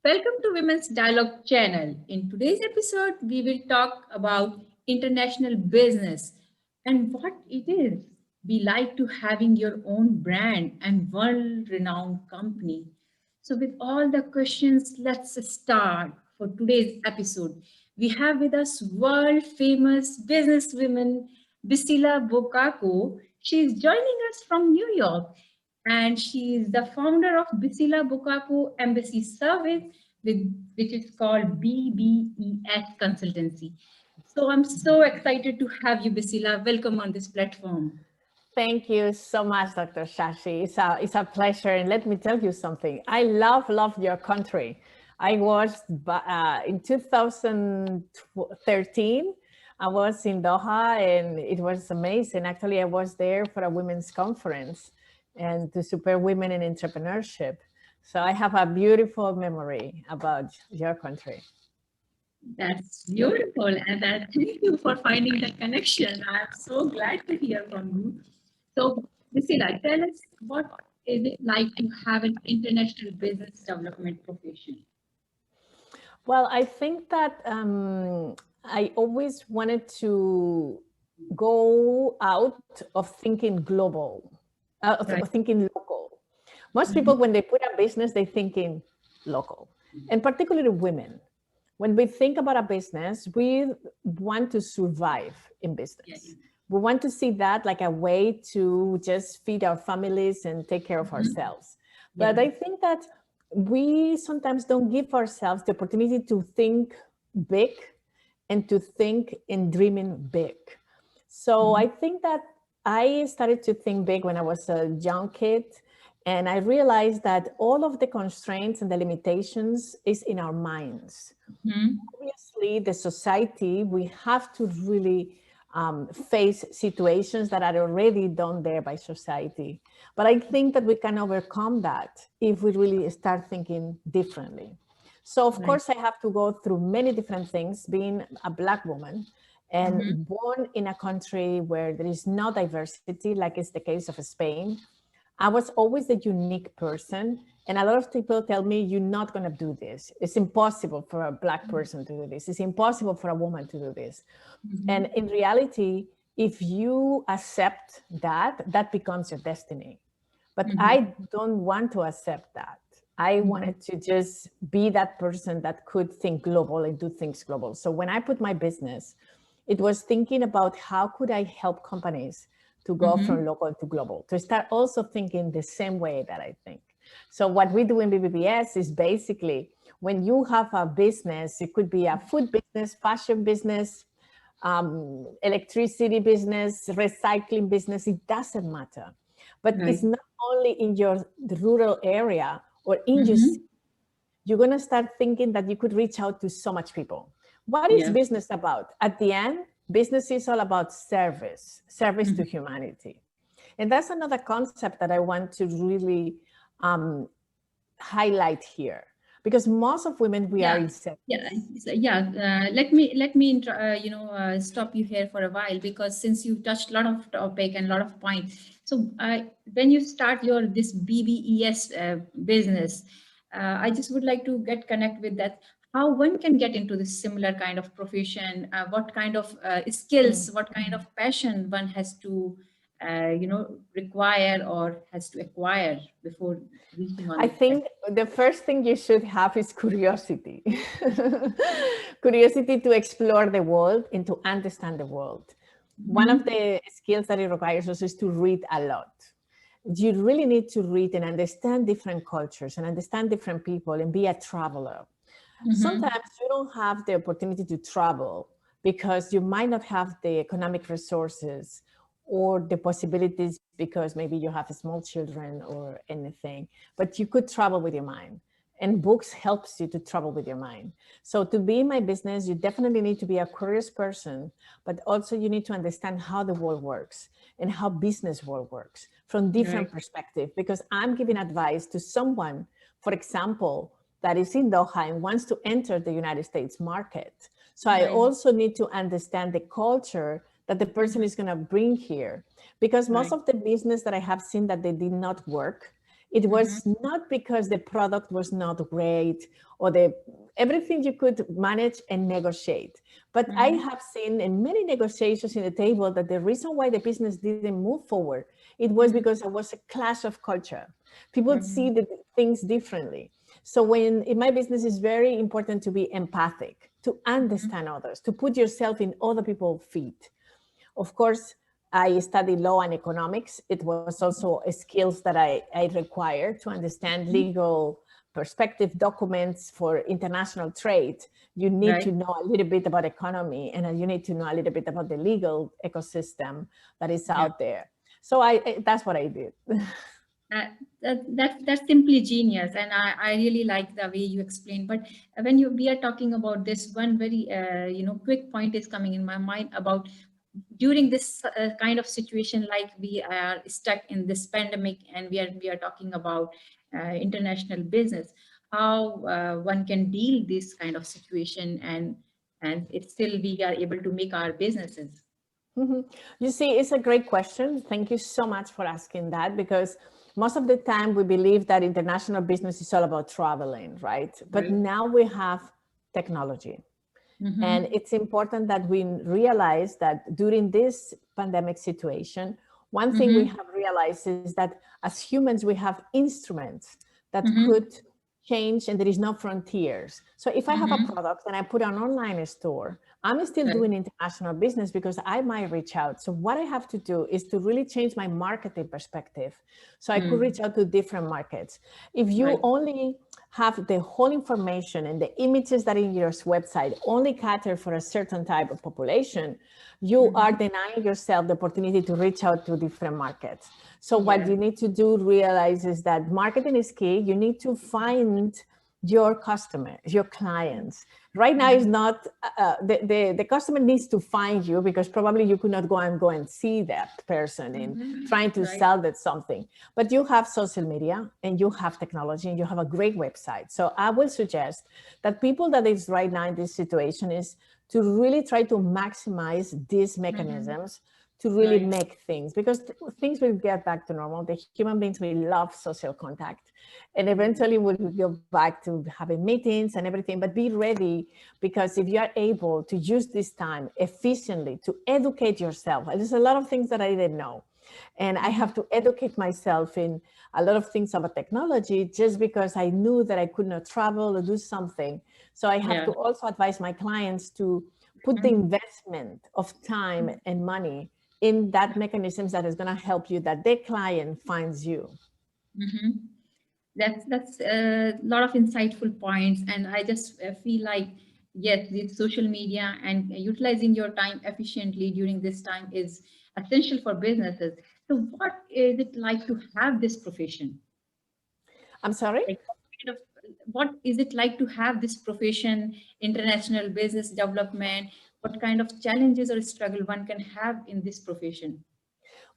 Welcome to Women's Dialogue channel. In today's episode, we will talk about international business and what it is be like to having your own brand and world-renowned company. So, with all the questions, let's start for today's episode. We have with us world-famous businesswoman Bisila Bokako. She is joining us from New York and she is the founder of Bisila Bukaku Embassy Service, which is called BBES Consultancy. So I'm so excited to have you, Bisila. Welcome on this platform. Thank you so much, Dr. Shashi. It's a pleasure. And let me tell you something. I love your country. I was in 2013. I was in Doha and it was amazing. Actually, I was there for a women's conference and to support women in entrepreneurship. So I have a beautiful memory about your country. That's beautiful. And thank you for finding that connection. I'm so glad to hear from you. So, Bisila, tell us what is it like to have an international business development profession? Well, I think that I always wanted to go out of thinking global, of Right. thinking local. Most people, when they put a business, they thinking local, and particularly women. When we think about a business, we want to survive in business. Yes. We want to see that like a way to just feed our families and take care of ourselves. But Yeah. I think that we sometimes don't give ourselves the opportunity to think big and to think in dreaming big. So I think that I started to think big when I was a young kid. And I realized that all of the constraints and the limitations is in our minds. Mhm. Obviously, the society, we have to really face situations that are already done there by society. But I think that we can overcome that if we really start thinking differently. So, of Right. course, I have to go through many different things, being a Black woman and Mhm. born in a country where there is no diversity, like it's the case of Spain. I was always a unique person. And a lot of people tell me, you're not going to do this. It's impossible for a Black person to do this. It's impossible for a woman to do this. And Mhm. in reality, if you accept that, that becomes your destiny. But Mhm. I don't want to accept that. I Mhm. wanted to just be that person that could think global and do things global. So when I put my business, it was thinking about how could I help companies to go Mhm. from local to global, to start also thinking the same way that I think. So what we do in BBBS is basically when you have a business, it could be a food business, fashion business, electricity business, recycling business, it doesn't matter. But it's Right. not only in your rural area or in your city. Mhm. You're going to start thinking that you could reach out to so much people. What is Yeah. business about? At the end, business is all about service to Mhm. humanity. And that's another concept that I want to really um, highlight here because most of women, we are Yeah. in Yeah. service. Let me stop you here for a while because since you touched a lot of topic and a lot of points. So when you start your this BBES business, I just would like to get connect with that. How one can get into this similar kind of profession? What kind of skills? Mm. What kind of passion one has to require or has to acquire before reaching on I that? think the first thing you should have is curiosity. Curiosity to explore the world and to understand the world. One of Mhm. the skills that it requires us is to read a lot. You really need to read and understand different cultures and understand different people and be a traveler. Mhm. Sometimes you don't have the opportunity to travel because you might not have the economic resources or the possibilities because maybe you have small children or anything, but you could travel with your mind, and books helps you to travel with your mind. So to be in my business, you definitely need to be a curious person, but also you need to understand how the world works and how business world works from Right. different perspective, because I'm giving advice to someone, for example, that is in Doha and wants to enter the United States market. So I Right. also need to understand the culture that the person is going to bring here, because most Right. of the business that I have seen that they did not work It Mm-hmm. was not because the product was not great or the everything you could manage and negotiate. But I Mm-hmm. have seen in many negotiations in the table that the reason why the business didn't move forward, it was Mm-hmm. because there was a clash of culture. People Mm-hmm. see the things differently. So when in my business, it's very important to be empathic, to Mm-hmm. understand others, to put yourself in other people's feet. Of course, I studied law and economics. It was also skills that I required to understand Mm-hmm. legal perspective documents for international trade. You need to Right. know a little bit about economy and you need to know a little bit about the legal ecosystem that is Yeah. out there. So that's what I did. Uh, that's simply genius, and I really like the way you explain. But when we are talking about this, one very quick point is coming in my mind about during this kind of situation, like we are stuck in this pandemic, and we are talking about international business, how one can deal this kind of situation, and it's still we are able to make our businesses. Mhm. You see, it's a great question. Thank you so much for asking that because most of the time we believe that international business is all about traveling, right? But Right. now we have technology. And Mm-hmm. it's important that we realize that during this pandemic situation, one thing we Mm-hmm. have realized is that as humans, we have instruments that Mm-hmm. could change and there is no frontiers. So if I have a Mm-hmm. product and I put an online store, I'm still Right. doing international business because I might reach out. So what I have to do is to really change my marketing perspective. So I could Mm. reach out to different markets. If you Right. only have the whole information and the images that in your website only cater for a certain type of population, you are Mm-hmm. denying yourself the opportunity to reach out to different markets. So what Yeah. you need to do realize is that marketing is key. You need to find your customers, your clients. Right now is Mm-hmm. not the customer needs to find you because probably you could not go and see that person in Mm-hmm. trying to Right. sell that something. But you have social media and you have technology and you have a great website. So I will suggest that people that is right now in this situation is to really try to maximize these Mm-hmm. mechanisms to really Right. make things because things will get back to normal. The human beings will love social contact and Mm-hmm. eventually we'll go back to having meetings and everything, but be ready because if you are able to use this time efficiently to educate yourself, and there's a lot of things that I didn't know. And I Mm-hmm. have to educate myself in a lot of things about technology just because I knew that I could not travel or do something. So I have Yeah. to also advise my clients to put the Mm-hmm. investment of time and money in that mechanisms that is going to help you that the client finds you. Mm-hmm. That's a lot of insightful points, and I just feel like yes, with social media and utilizing your time efficiently during this time is essential for businesses. So, what is it like to have this profession? I'm sorry. Like, what is it like to have this profession, international business development? What kind of challenges or struggle one can have in this profession?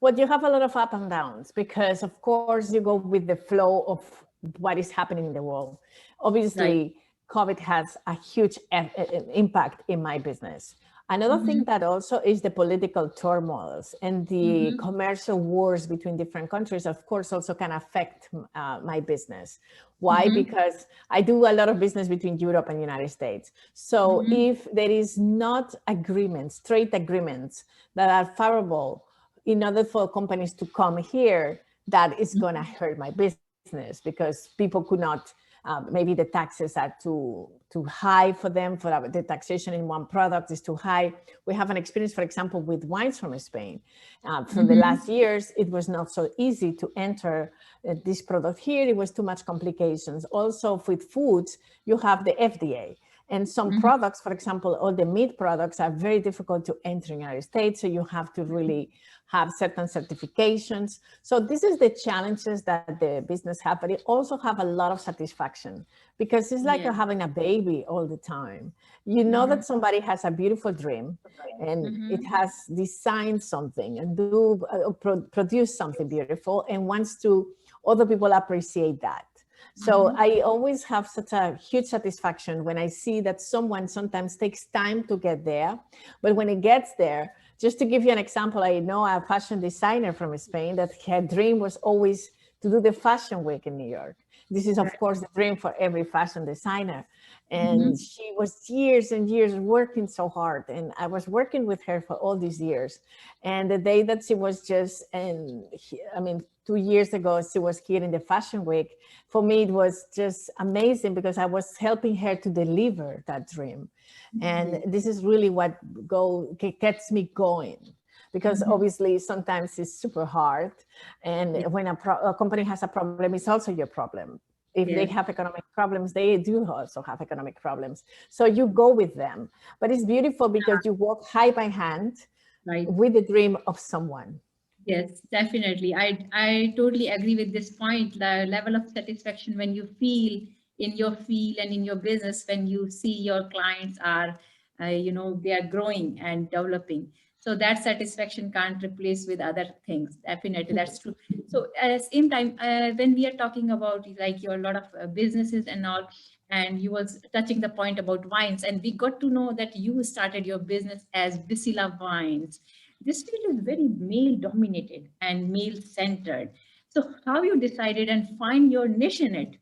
Well, you have a lot of up and downs because, of course, you go with the flow of what is happening in the world. Right. Obviously, COVID has a huge impact in my business. Another Mm-hmm. thing that also is the political turmoils and the Mm-hmm. commercial wars between different countries, of course, also can affect my business. Why? Mm-hmm. Because I do a lot of business between Europe and United States. So Mm-hmm. if there is not agreements, trade agreements that are favorable in order for companies to come here, that is going to hurt my business because people could not. Maybe the taxes are too high for them. For the taxation in one product is too high. We have an experience, for example, with wines from Spain. From the Mm-hmm. last years, it was not so easy to enter this product here. It was too much complications. Also, with foods, you have the FDA. And some Mm-hmm. products, for example, all the meat products are very difficult to enter in the United States. So you have to really have certain certifications. So this is the challenges that the business have, but it also have a lot of satisfaction because it's like Yeah. having a baby all the time. You know Mm-hmm. that somebody has a beautiful dream and Mm-hmm. it has designed something and produce something beautiful and wants to other people appreciate that. So Mm-hmm. I always have such a huge satisfaction when I see that someone sometimes takes time to get there, but when it gets there, just to give you an example, I know a fashion designer from Spain that her dream was always to do the fashion week in New York. This is, of course, the dream for every fashion designer. And Mhm. she was years and years working so hard. And I was working with her for all these years. And the day that she was just, and I mean, 2 years ago, she was here in the fashion week. For me, it was just amazing because I was helping her to deliver that dream. And Yes. this is really what gets me going, because Mhm. obviously sometimes it's super hard. And Yes. when a company has a problem, it's also your problem. If they Yes. have economic problems, they do also have economic problems. So you go with them. But it's beautiful because you walk hand by hand Right. with the dream of someone. Yes, definitely. I totally agree with this point. The level of satisfaction when you feel in your field and in your business when you see your clients are, they are growing and developing. So that satisfaction can't replace with other things. Definitely, that's true. So at the same time, when we are talking about like your lot of businesses and all, and you was touching the point about wines, and we got to know that you started your business as Bisila Wines. This field is very male dominated and male centered. So how you decided and find your niche in it?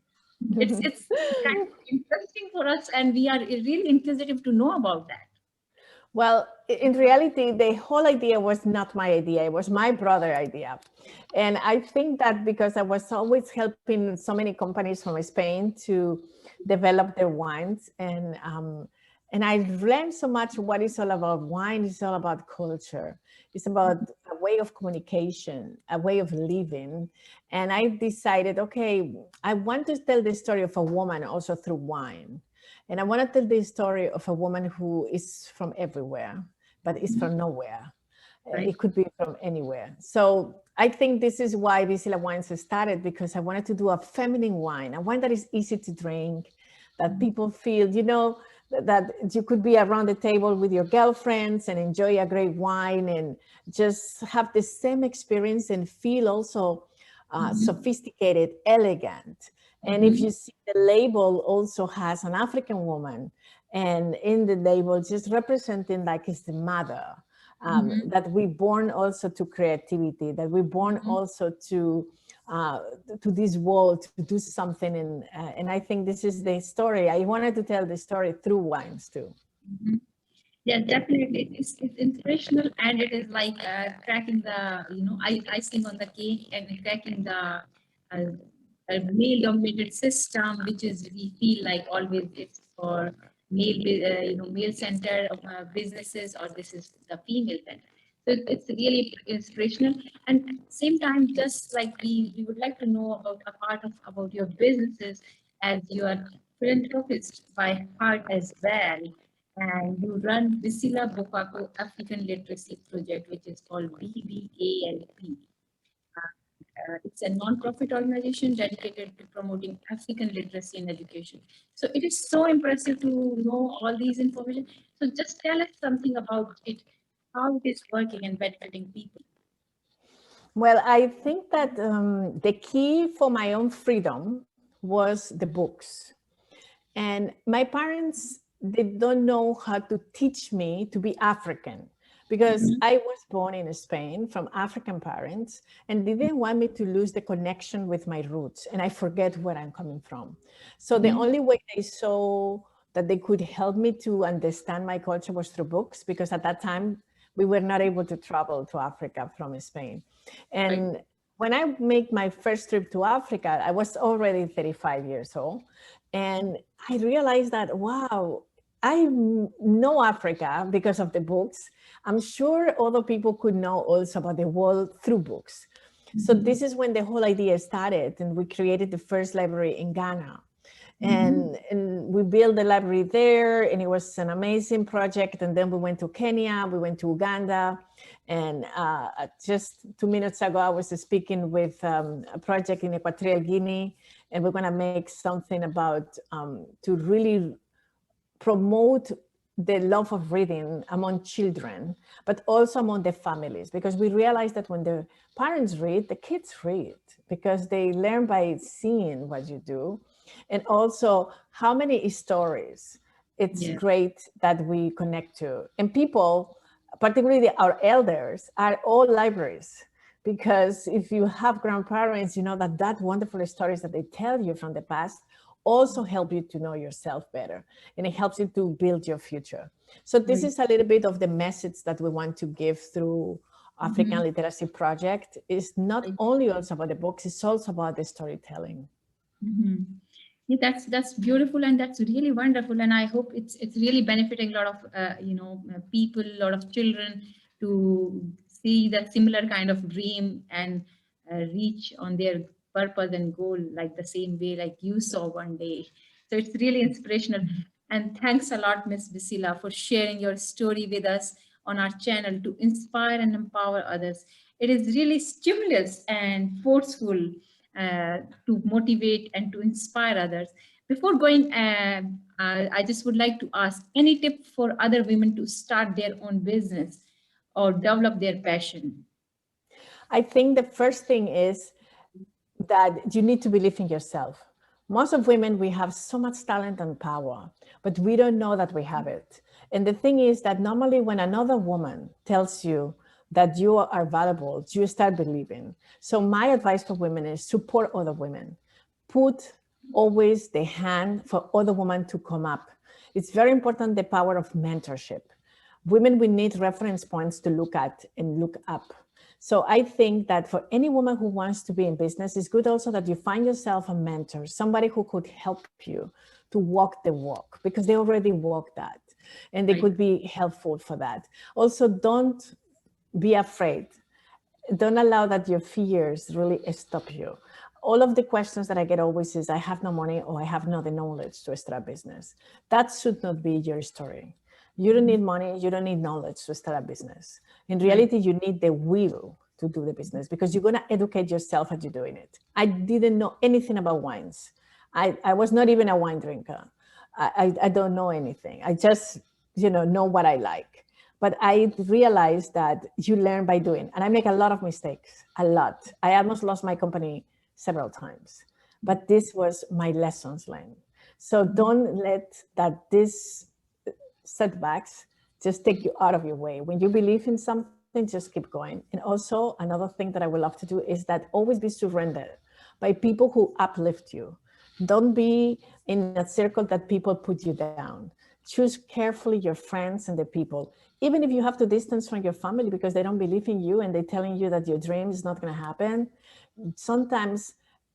It's kind of interesting for us, and we are really inquisitive to know about that. Well, in reality, the whole idea was not my idea. It was my brother' idea. And I think that because I was always helping so many companies from Spain to develop their wines. And I learned so much what it's all about. Wine is all about culture. It's about a way of communication, a way of living. And I decided, okay, I want to tell the story of a woman also through wine. And I want to tell the story of a woman who is from everywhere, but is Mhm. from nowhere. Right. It could be from anywhere. So I think this is why Bisila Wines started, because I wanted to do a feminine wine, a wine that is easy to drink, that people feel, that you could be around the table with your girlfriends and enjoy a great wine and just have the same experience and feel also Mhm. sophisticated, elegant. And if Mhm. you see, the label also has an African woman, and in the label, just representing like it's the mother. Mhm. That we're born also to creativity, that we're born Mhm. also uh, to this world to do something. And I think this is the story. I wanted to tell the story through wines too. Mhm. Yeah, definitely. It's inspirational, and it is like cracking the, icing on the cake and cracking the male-dominated system, which is we feel like always it's for male-centered businesses, or this is the female center. So it's really inspirational, and at the same time, just like we would like to know about a part of about your businesses, as you are philanthropist by heart as well, and you run Bisila Bokako African Literacy Project, which is called BBALP. It's a non-profit organization dedicated to promoting African literacy and education. So it is so impressive to know all these information. So just tell us something about it, how it is working and benefiting people. Well, I think that the key for my own freedom was the books. And my parents, they don't know how to teach me to be African, because Mhm. I was born in Spain from African parents, and they didn't want me to lose the connection with my roots and I forget where I'm coming from. So the Mhm. only way they saw that they could help me to understand my culture was through books, because at that time we were not able to travel to Africa from Spain. Right. And when I made my first trip to Africa, I was already 35 years old. And I realized that, wow, I know Africa because of the books. I'm sure other people could know also about the world through books. So Mhm. this is when the whole idea started, and we created the first library in Ghana. Mhm. And we built the library there, and it was an amazing project. And then we went to Kenya, we went to Uganda, and just 2 minutes ago I was speaking with a project in Equatorial Guinea, and we're going to make something about to really promote the love of reading among children, but also among the families, because we realize that when the parents read, the kids read, because they learn by seeing what you do. And also, how many stories it's Yeah. great that we connect to. And people, particularly our elders, are all libraries. because if you have grandparents, you know that that wonderful stories that they tell you from the past also help you to know yourself better, and it helps you to build your future. So this Right. is a little bit of the message that we want to give through African Mhm. Literacy Project. It's not Right. only also about the books, it's also about the storytelling. Mhm. Yeah, that's beautiful, and that's really wonderful, and I hope it's really benefiting a lot of people, a lot of children to see that similar kind of dream and reach on their purpose and goal like the same way like you saw one day. So it's really inspirational. And thanks a lot, Miss Bisila, for sharing your story with us on our channel to inspire and empower others. It is really stimulus and forceful to motivate and to inspire others. Before going, I just would like to ask any tip for other women to start their own business or develop their passion? I think the first thing is that you need to believe in yourself. Most of women, we have so much talent and power, but we don't know that we have it. And the thing is that normally when another woman tells you that you are valuable, you start believing. So my advice for women is support other women. Put always the hand for other women to come up. It's very important, the power of mentorship. Women, we need reference points to look at and look up. So I think that for any woman who wants to be in business, it's good also that you find yourself a mentor, somebody who could help you to walk the walk, because they already walk that and they Right. could be helpful for that. Also, don't be afraid. Don't allow that your fears really stop you. All of the questions that I get always is, I have no money or I have not the knowledge to start a business. That should not be your story. You don't Mhm. need money, you don't need knowledge to start a business. In Right. reality, you need the will to do the business because you're going to educate yourself as you're doing it. I didn't know anything about wines. I was not even a wine drinker. I don't know anything. I just, know what I like. But I realized that you learn by doing, and I make a lot of mistakes, a lot. I almost lost my company several times, but this was my lessons learned. So Mhm. don't let that this setbacks just take you out of your way. When you believe in something, just keep going. And also, another thing that I would love to do is that always be surrendered by people who uplift you. Don't be in a circle that people put you down. Choose carefully your friends and the people. Even if you have to distance from your family because they don't believe in you and they're telling you that your dream is not going to happen, sometimes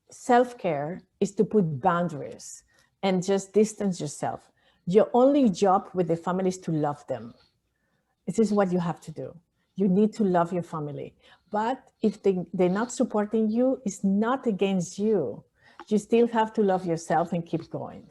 self-care is to put boundaries and just distance yourself. Your only job with the family is to love them. This is what you have to do. You need to love your family. But if they're not supporting you, it's not against you. You still have to love yourself and keep going.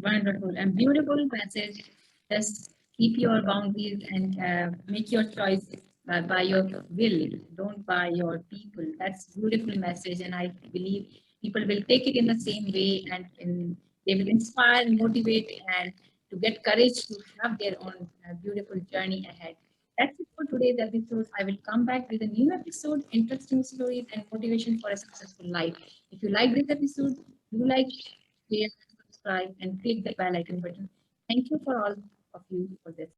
Wonderful and beautiful message. Just keep your boundaries and make your choice by your will. Don't by your people. That's beautiful message, and I believe people will take it in the same way, and they will inspire, motivate, and to get courage to have their own beautiful journey ahead. That's it for today's episode. I will come back with a new episode, interesting stories, and motivation for a successful life. If you like this episode, do like, share, subscribe, and click the bell icon button. Thank you for all of you for this.